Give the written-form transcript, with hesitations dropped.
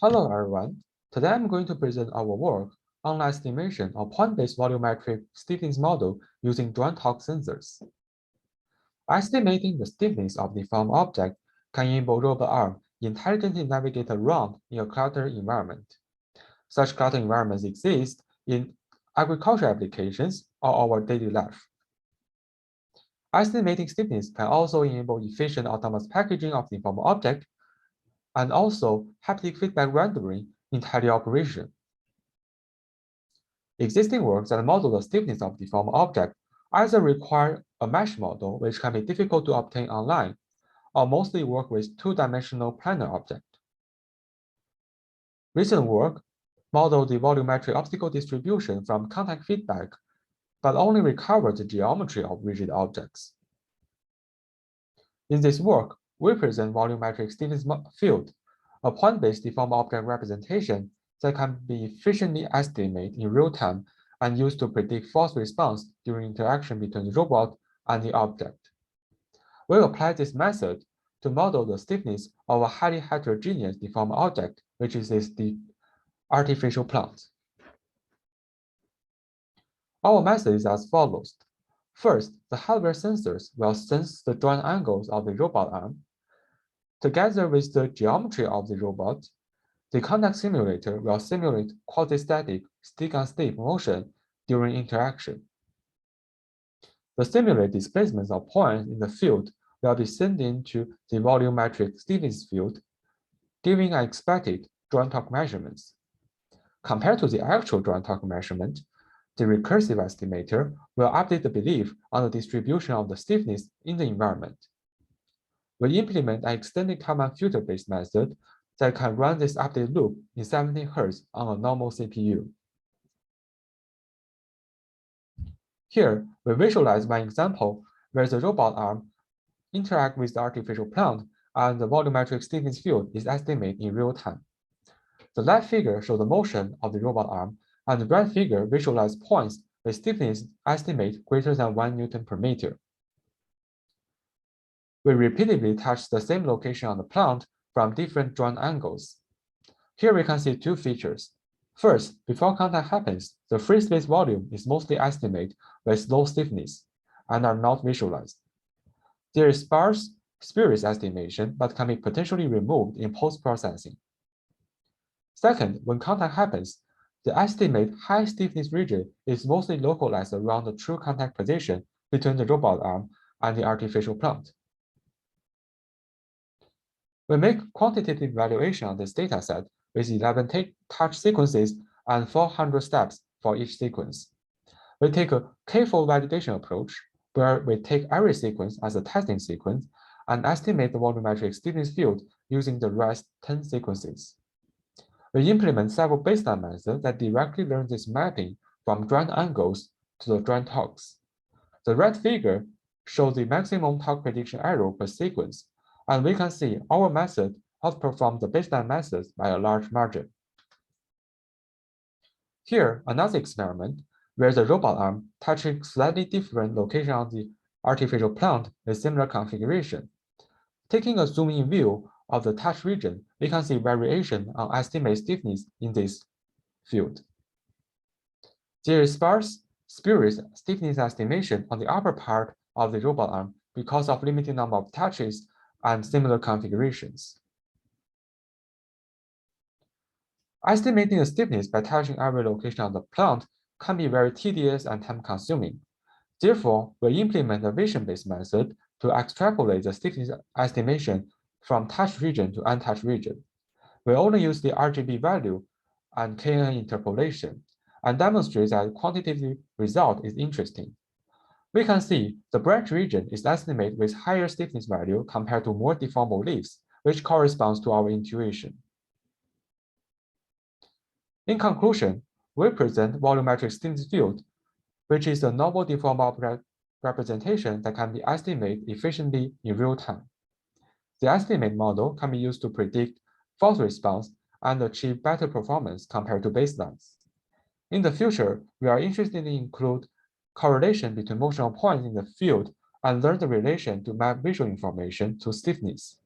Hello, everyone. Today I'm going to present our work on estimation of point-based volumetric stiffness model using joint torque sensors. Estimating the stiffness of the deformed object can enable robot arm intelligently navigate around in a cluttered environment. Such cluttered environments exist in agriculture applications or our daily life. Estimating stiffness can also enable efficient autonomous packaging of the deformed object and also haptic feedback rendering in teleoperation. Existing works that model the stiffness of the deformed object either require a mesh model, which can be difficult to obtain online, or mostly work with two-dimensional planar object. Recent work modeled the volumetric obstacle distribution from contact feedback, but only recovered the geometry of rigid objects. In this work, we present volumetric stiffness field, a point-based deformed object representation that can be efficiently estimated in real time and used to predict force response during interaction between the robot and the object. We apply this method to model the stiffness of a highly heterogeneous deformed object, which is the artificial plant. Our method is as follows. First, the hardware sensors will sense the joint angles of the robot arm. Together with the geometry of the robot, the contact simulator will simulate quasi-static stick-on-stick motion during interaction. The simulated displacements of points in the field will be sent into the volumetric stiffness field, giving an expected joint torque measurements. Compared to the actual joint torque measurement, the recursive estimator will update the belief on the distribution of the stiffness in the environment. We implement an extended Kalman filter-based method that can run this update loop in 17 Hz on a normal CPU. Here, we visualize one example where the robot arm interacts with the artificial plant and the volumetric stiffness field is estimated in real time. The left figure shows the motion of the robot arm, and the right figure visualizes points with stiffness estimate greater than 1 Newton per meter. We repeatedly touch the same location on the plant from different joint angles. Here we can see two features. First, before contact happens, the free space volume is mostly estimated with low stiffness and are not visualized. There is sparse spurious estimation, but can be potentially removed in post-processing. Second, when contact happens, the estimated high stiffness region is mostly localized around the true contact position between the robot arm and the artificial plant. We make quantitative evaluation of this dataset with 11 touch sequences and 400 steps for each sequence. We take a k-fold validation approach, where we take every sequence as a testing sequence and estimate the volumetric stiffness field using the rest 10 sequences. We implement several baseline methods that directly learn this mapping from joint angles to the joint torques. The red figure shows the maximum torque prediction error per sequence, and we can see our method outperforms the baseline methods by a large margin. Here, another experiment where the robot arm touches slightly different location on the artificial plant with similar configuration. Taking a zoom-in view of the touch region, we can see variation on estimated stiffness in this field. There is sparse spurious stiffness estimation on the upper part of the robot arm because of limited number of touches and similar configurations. Estimating the stiffness by touching every location of the plant can be very tedious and time-consuming. Therefore, we implement a vision-based method to extrapolate the stiffness estimation from touch region to untouched region. We only use the RGB value and KN interpolation and demonstrate that quantitative result is interesting. We can see the branch region is estimated with higher stiffness value compared to more deformable leaves, which corresponds to our intuition. In conclusion, we present volumetric stiffness field, which is a novel deformable object representation that can be estimated efficiently in real time. The estimate model can be used to predict force response and achieve better performance compared to baselines. In the future, we are interested in include correlation between motional points in the field and learn the relation to map visual information to stiffness.